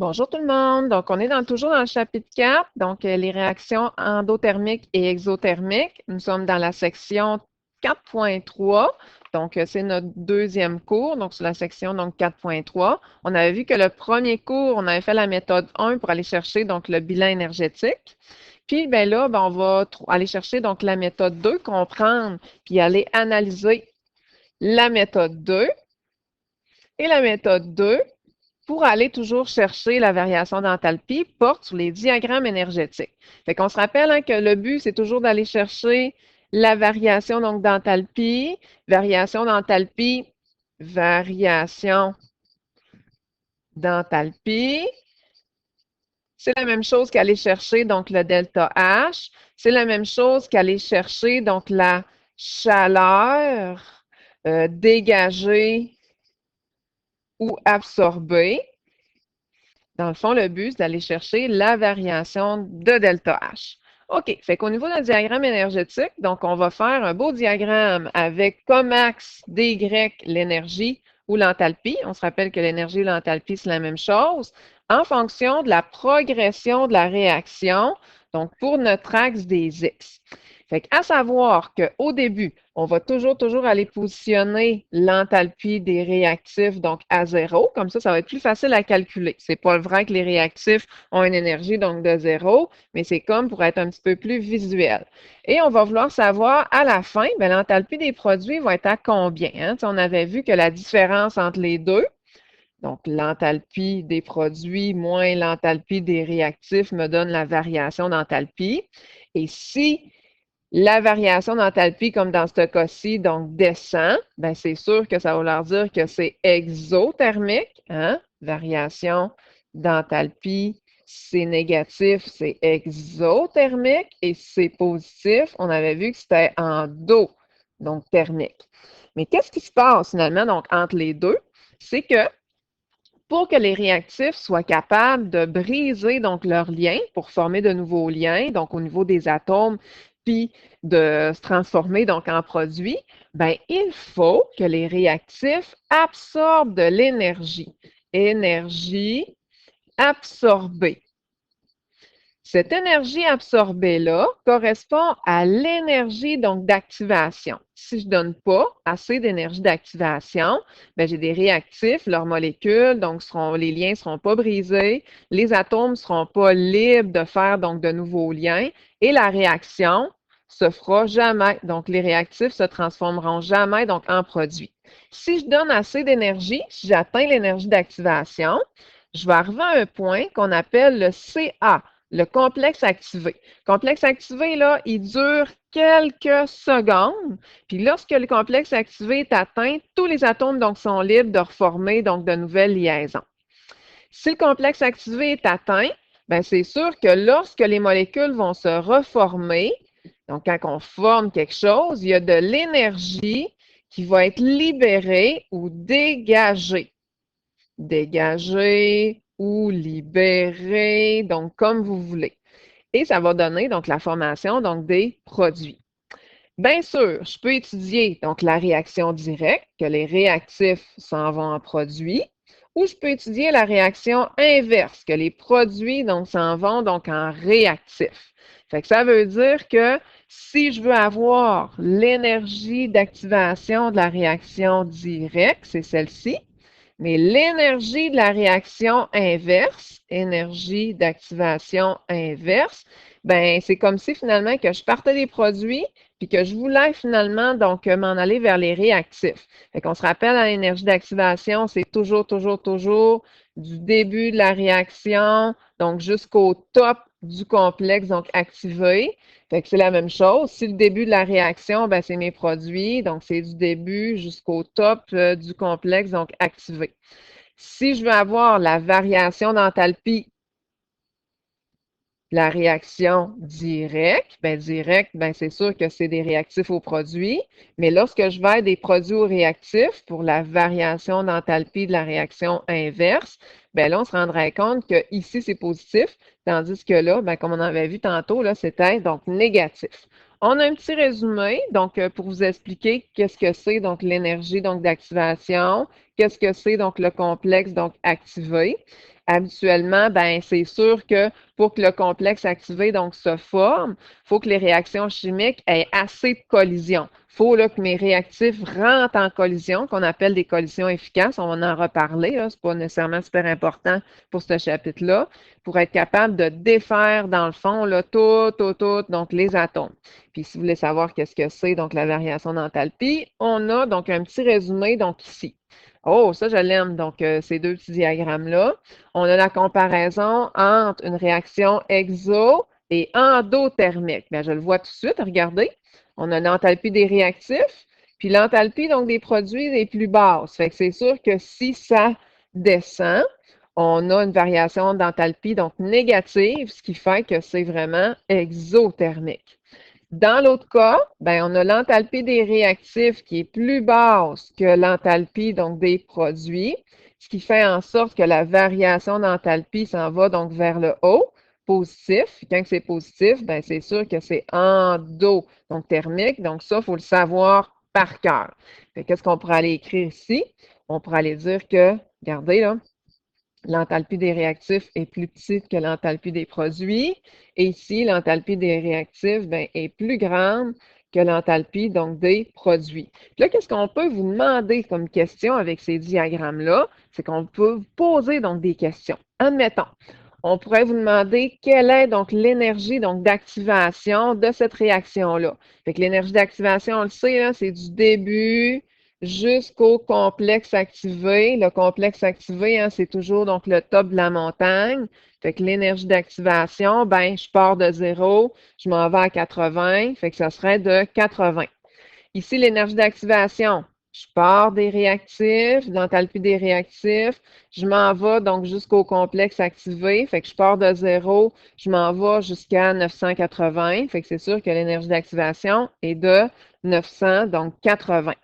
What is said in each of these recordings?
Bonjour tout le monde. Donc, on est toujours dans le chapitre 4, donc les réactions endothermiques et exothermiques. Nous sommes dans la section 4.3. Donc, c'est notre deuxième cours, donc sur la section 4.3. On avait vu que le premier cours, on avait fait la méthode 1 pour aller chercher donc le bilan énergétique. Puis ben là, on va aller chercher donc la méthode 2, comprendre, puis aller analyser la méthode 2. Et la méthode 2, pour aller toujours chercher la variation d'enthalpie, porte sur les diagrammes énergétiques. Fait qu'on se rappelle que le but, c'est toujours d'aller chercher la variation d'enthalpie, variation d'enthalpie, variation d'enthalpie. C'est la même chose qu'aller chercher donc le delta H. C'est la même chose qu'aller chercher donc la chaleur dégagée ou absorbée. Dans le fond, le but, c'est d'aller chercher la variation de delta H. OK, fait qu'au niveau d'un diagramme énergétique, donc on va faire un beau diagramme avec comme axe dy l'énergie ou l'enthalpie. On se rappelle que l'énergie et l'enthalpie, c'est la même chose, en fonction de la progression de la réaction, donc pour notre axe des X. Fait qu'à savoir qu'au début, on va toujours aller positionner l'enthalpie des réactifs donc à 0. Comme ça va être plus facile à calculer. C'est pas vrai que les réactifs ont une énergie donc de 0, mais c'est comme pour être un petit peu plus visuel. Et on va vouloir savoir à la fin, l'enthalpie des produits va être à combien? Hein? On avait vu que la différence entre les deux, donc l'enthalpie des produits moins l'enthalpie des réactifs me donne la variation d'enthalpie. Et si la variation d'enthalpie, comme dans ce cas-ci, donc descend, c'est sûr que ça va leur dire que c'est exothermique. Hein? Variation d'enthalpie, c'est négatif, c'est exothermique. Et si c'est positif, on avait vu que c'était endo, donc thermique. Mais qu'est-ce qui se passe finalement donc, entre les deux? C'est que pour que les réactifs soient capables de briser donc leurs liens pour former de nouveaux liens, donc au niveau des atomes, puis de se transformer donc en produits, il faut que les réactifs absorbent de l'énergie. Énergie absorbée. Cette énergie absorbée-là correspond à l'énergie donc d'activation. Si je ne donne pas assez d'énergie d'activation, j'ai des réactifs, leurs molécules, donc les liens ne seront pas brisés, les atomes ne seront pas libres de faire donc de nouveaux liens et la réaction se fera jamais. Donc, les réactifs se transformeront jamais donc en produits. Si je donne assez d'énergie, si j'atteins l'énergie d'activation, je vais arriver à un point qu'on appelle le CA, le complexe activé. Le complexe activé, là, il dure quelques secondes. Puis lorsque le complexe activé est atteint, tous les atomes donc, sont libres de reformer donc, de nouvelles liaisons. Si le complexe activé est atteint, c'est sûr que lorsque les molécules vont se reformer, donc quand on forme quelque chose, il y a de l'énergie qui va être libérée ou dégagée. Dégagée ou libérée, donc comme vous voulez. Et ça va donner donc la formation donc, des produits. Bien sûr, je peux étudier donc la réaction directe, que les réactifs s'en vont en produits, ou je peux étudier la réaction inverse, que les produits donc s'en vont donc en réactifs. Fait que ça veut dire que si je veux avoir l'énergie d'activation de la réaction directe, c'est celle-ci, mais l'énergie de la réaction inverse, énergie d'activation inverse, c'est comme si finalement que je partais des produits puis que je voulais finalement donc m'en aller vers les réactifs. Fait qu'on se rappelle à l'énergie d'activation, c'est toujours du début de la réaction, donc jusqu'au top du complexe, donc activé. Fait que c'est la même chose. Si le début de la réaction, c'est mes produits, donc c'est du début jusqu'au top du complexe, donc activé. Si je veux avoir la variation d'enthalpie, la réaction directe, c'est sûr que c'est des réactifs aux produits, mais lorsque je vais des produits aux réactifs pour la variation d'enthalpie de la réaction inverse, là, on se rendrait compte que ici c'est positif, tandis que là, comme on avait vu tantôt, là, c'était donc négatif. On a un petit résumé, donc pour vous expliquer qu'est-ce que c'est donc l'énergie donc d'activation, qu'est-ce que c'est donc le complexe donc activé. Habituellement, ben c'est sûr que pour que le complexe activé donc se forme, il faut que les réactions chimiques aient assez de collisions. Il faut là, que mes réactifs rentrent en collision, qu'on appelle des collisions efficaces. On va en reparler, ce n'est pas nécessairement super important pour ce chapitre-là, pour être capable de défaire dans le fond là, tout, donc les atomes. Puis si vous voulez savoir qu'est-ce que c'est, donc la variation d'enthalpie, on a donc un petit résumé donc ici. Oh, ça, je l'aime. Donc, ces deux petits diagrammes-là. On a la comparaison entre une réaction exo et endothermique. Bien, je le vois tout de suite. Regardez. On a l'enthalpie des réactifs, puis l'enthalpie donc des produits les plus basses. Fait que c'est sûr que si ça descend, on a une variation d'enthalpie donc négative, ce qui fait que c'est vraiment exothermique. Dans l'autre cas, ben, on a l'enthalpie des réactifs qui est plus basse que l'enthalpie donc des produits, ce qui fait en sorte que la variation d'enthalpie s'en va donc vers le haut, positif. Quand c'est positif, ben, c'est sûr que c'est endo, donc thermique. Donc ça, il faut le savoir par cœur. Qu'est-ce qu'on pourrait aller écrire ici? On pourrait aller dire que, regardez là, l'enthalpie des réactifs est plus petite que l'enthalpie des produits. Et ici, l'enthalpie des réactifs ben, est plus grande que l'enthalpie donc des produits. Puis là, qu'est-ce qu'on peut vous demander comme question avec ces diagrammes-là? C'est qu'on peut vous poser donc des questions. Admettons, on pourrait vous demander quelle est donc l'énergie donc d'activation de cette réaction-là. Fait que l'énergie d'activation, on le sait, c'est du début jusqu'au complexe activé. Le complexe activé, c'est toujours donc le top de la montagne. Fait que l'énergie d'activation, ben, je pars de 0, je m'en vais à 80, fait que ça serait de 80. Ici, l'énergie d'activation, je pars des réactifs, de l'enthalpie des réactifs, je m'en vais donc jusqu'au complexe activé, fait que je pars de 0, je m'en vais jusqu'à 980, fait que c'est sûr que l'énergie d'activation est de 900, donc 80.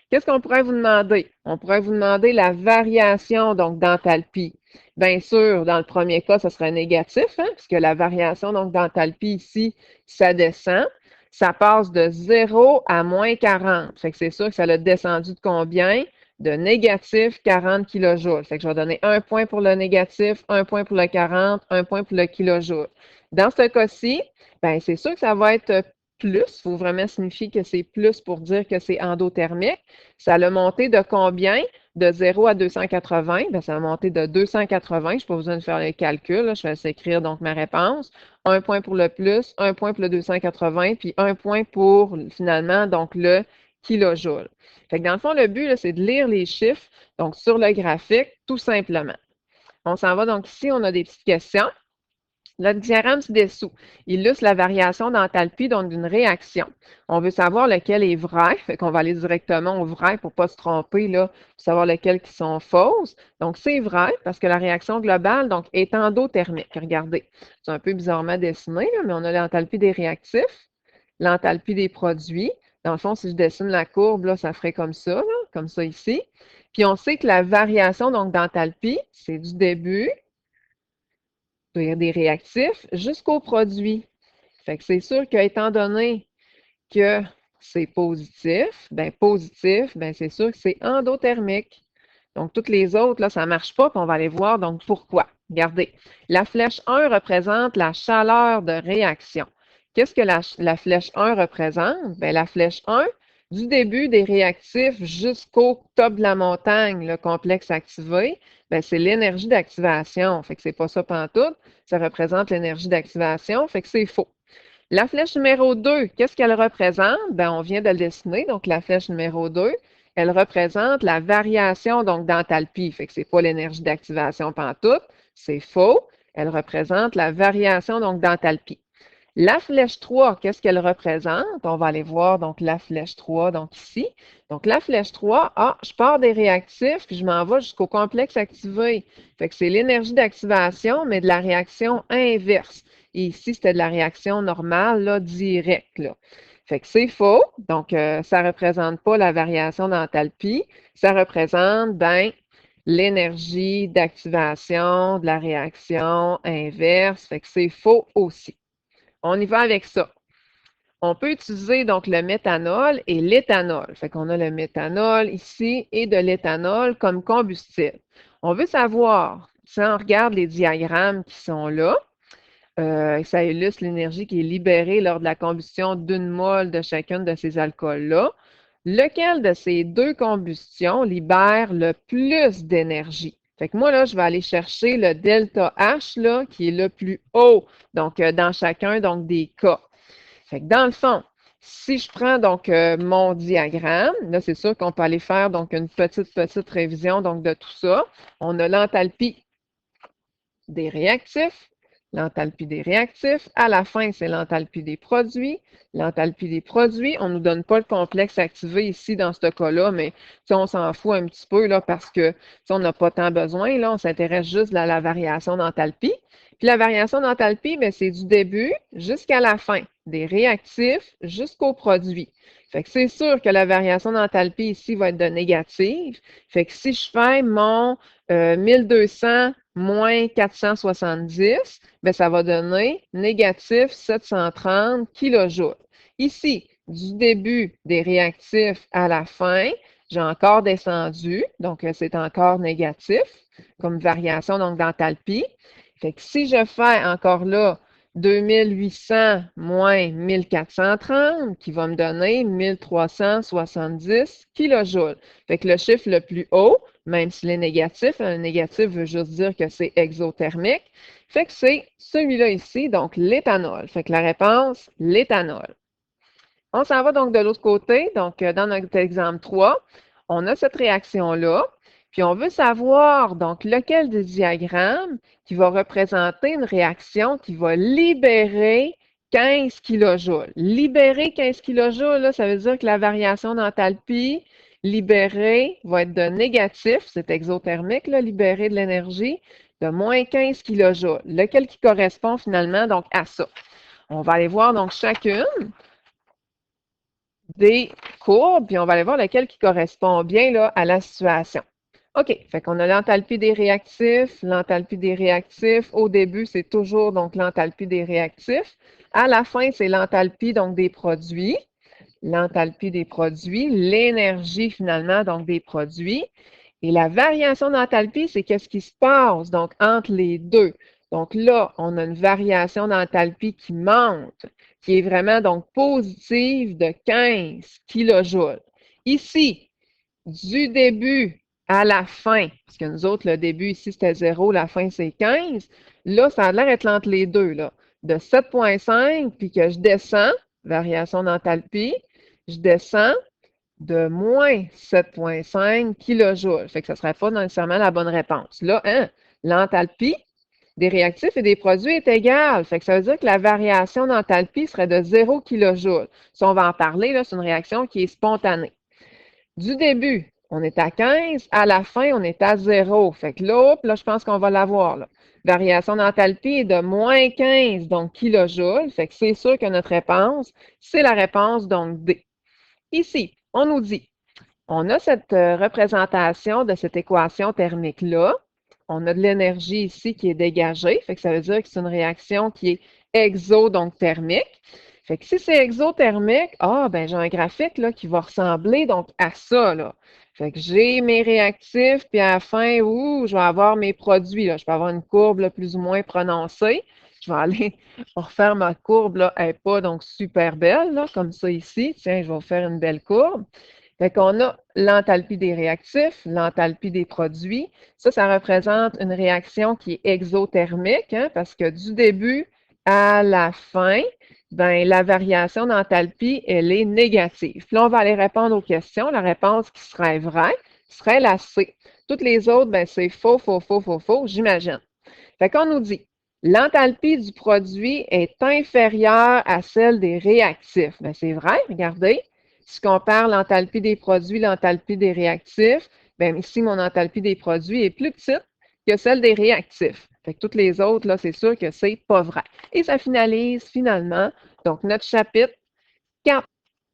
Qu'est-ce qu'on pourrait vous demander? On pourrait vous demander la variation donc d'enthalpie. Bien sûr, dans le premier cas, ce serait négatif, puisque la variation donc d'enthalpie ici, ça descend. Ça passe de 0 à moins 40. Fait que c'est sûr que ça l'a descendu de combien? De négatif 40 kJ. Fait que je vais donner un point pour le négatif, un point pour le 40, un point pour le kilojoule. Dans ce cas-ci, ben c'est sûr que ça va être plus. Il faut vraiment signifier que c'est plus pour dire que c'est endothermique. Ça a monté de combien? De 0 à 280. Bien, ça a monté de 280. Je n'ai pas besoin de faire le calcul. Là. Je vais écrire donc ma réponse. Un point pour le plus, un point pour le 280, puis un point pour finalement donc le kilojoule. Fait que dans le fond, le but, c'est de lire les chiffres donc sur le graphique, tout simplement. On s'en va donc ici, on a des petites questions. Le diagramme ci-dessous illustre la variation d'enthalpie d'une réaction. On veut savoir lequel est vrai, fait qu'on va aller directement au vrai pour ne pas se tromper, là, pour savoir lesquelles qui sont fausses. Donc, c'est vrai parce que la réaction globale donc, est endothermique. Regardez, c'est un peu bizarrement dessiné, là, mais on a l'enthalpie des réactifs, l'enthalpie des produits. Dans le fond, si je dessine la courbe, là, ça ferait là, comme ça ici. Puis, on sait que la variation d'enthalpie, c'est du début des réactifs jusqu'au produit. Fait que c'est sûr qu'étant donné que c'est positif, ben c'est sûr que c'est endothermique. Donc, toutes les autres, là, ça ne marche pas, puis on va aller voir donc pourquoi. Regardez, la flèche 1 représente la chaleur de réaction. Qu'est-ce que la flèche 1 représente? Bien, la flèche 1, du début des réactifs jusqu'au top de la montagne, le complexe activé, bien, c'est l'énergie d'activation. Fait que c'est pas ça pantoute. Ça représente l'énergie d'activation, fait que c'est faux. La flèche numéro 2, qu'est-ce qu'elle représente? Bien, on vient de le dessiner, donc la flèche numéro 2, elle représente la variation donc d'enthalpie. Fait que c'est pas l'énergie d'activation pantoute, c'est faux. Elle représente la variation donc d'enthalpie. La flèche 3, qu'est-ce qu'elle représente? On va aller voir donc la flèche 3, donc ici. Donc la flèche 3, je pars des réactifs, puis je m'en vais jusqu'au complexe activé. Fait que c'est l'énergie d'activation, mais de la réaction inverse. Et ici, c'était de la réaction normale, là, directe, là. Fait que c'est faux. Donc, ça ne représente pas la variation d'enthalpie. Ça représente, ben, l'énergie d'activation de la réaction inverse. Fait que c'est faux aussi. On y va avec ça. on peut utiliser donc le méthanol et l'éthanol. Fait qu'on a le méthanol ici et de l'éthanol comme combustible. On veut savoir, si on regarde les diagrammes qui sont là, ça illustre l'énergie qui est libérée lors de la combustion d'une mole de chacune de ces alcools-là. Lequel de ces deux combustions libère le plus d'énergie? Fait que moi, là, je vais aller chercher le delta H, là, qui est le plus haut, donc dans chacun donc, des cas. Fait que dans le fond, si je prends donc mon diagramme, là, c'est sûr qu'on peut aller faire donc une petite révision donc, de tout ça. On a l'enthalpie des réactifs, l'enthalpie des réactifs. À la fin, c'est l'enthalpie des produits. L'enthalpie des produits, on ne nous donne pas le complexe activé ici dans ce cas-là, mais on s'en fout un petit peu là, parce que on n'a pas tant besoin. Là, on s'intéresse juste à la variation d'enthalpie. Puis la variation d'enthalpie, c'est du début jusqu'à la fin, des réactifs jusqu'aux produits. Fait que c'est sûr que la variation d'enthalpie ici va être de négative. Fait que si je fais mon 1200 moins 470, ça va donner négatif 730 kJ. Ici, du début des réactifs à la fin, j'ai encore descendu, donc c'est encore négatif comme variation d'enthalpie. Fait que si je fais encore là 2800 moins 1430, qui va me donner 1370 kJ. Fait que le chiffre le plus haut, même s'il est négatif, un négatif veut juste dire que c'est exothermique, fait que c'est celui-là ici, donc l'éthanol. Fait que la réponse, l'éthanol. On s'en va donc de l'autre côté, donc dans notre exemple 3, on a cette réaction-là, puis on veut savoir donc lequel des diagrammes qui va représenter une réaction qui va libérer 15 kJ. Libérer 15 kJ, là, ça veut dire que la variation d'enthalpie libérée va être de négatif, c'est exothermique, là, libérer de l'énergie, de moins 15 kJ. Lequel qui correspond finalement donc à ça? On va aller voir donc chacune des courbes, puis on va aller voir lequel qui correspond bien là, à la situation. OK, fait qu'on a l'enthalpie des réactifs, l'enthalpie des réactifs. Au début, c'est toujours donc l'enthalpie des réactifs. À la fin, c'est l'enthalpie donc des produits. L'enthalpie des produits, l'énergie finalement donc des produits. Et la variation d'enthalpie, c'est qu'est-ce qui se passe donc entre les deux. Donc là, on a une variation d'enthalpie qui monte, qui est vraiment donc positive de 15 kJ. Ici, du début à la fin, parce que nous autres, le début ici, c'était 0, la fin, c'est 15. Là, ça a l'air d'être entre les deux, là, de 7,5, puis que je descends, variation d'enthalpie, je descends de moins 7,5 kJ. Fait que ce ne serait pas nécessairement la bonne réponse. Là, hein, l'enthalpie des réactifs et des produits est égale. Fait que ça veut dire que la variation d'enthalpie serait de 0 kJ. Si on va en parler, c'est une réaction qui est spontanée. Du début, on est à 15. À la fin, on est à 0. Fait que là, je pense qu'on va l'avoir. Là. Variation d'enthalpie est de moins 15, donc kilojoules. Fait que c'est sûr que notre réponse, c'est la réponse, donc D. Ici, on nous dit, on a cette représentation de cette équation thermique-là. On a de l'énergie ici qui est dégagée. Fait que ça veut dire que c'est une réaction qui est exo, donc thermique. Fait que si c'est exothermique, j'ai un graphique là, qui va ressembler donc à ça. Là. Fait que j'ai mes réactifs, puis à la fin, je vais avoir mes produits. Là. Je peux avoir une courbe là, plus ou moins prononcée. Je vais aller refaire ma courbe. Là. Elle n'est pas donc super belle, là, comme ça ici. Tiens, je vais vous faire une belle courbe. Fait qu'on a l'enthalpie des réactifs, l'enthalpie des produits. Ça représente une réaction qui est exothermique, hein, parce que du début à la fin, la variation d'enthalpie, elle est négative. Puis là, on va aller répondre aux questions. La réponse qui serait vraie serait la C. Toutes les autres, c'est faux, faux, faux, faux, faux, j'imagine. Fait qu'on nous dit, l'enthalpie du produit est inférieure à celle des réactifs. C'est vrai, regardez. Si je compare l'enthalpie des produits, l'enthalpie des réactifs, ici, mon enthalpie des produits est plus petite que celle des réactifs. Fait que toutes les autres, là, c'est sûr que c'est pas vrai. Et ça finalise finalement, donc, notre chapitre 4.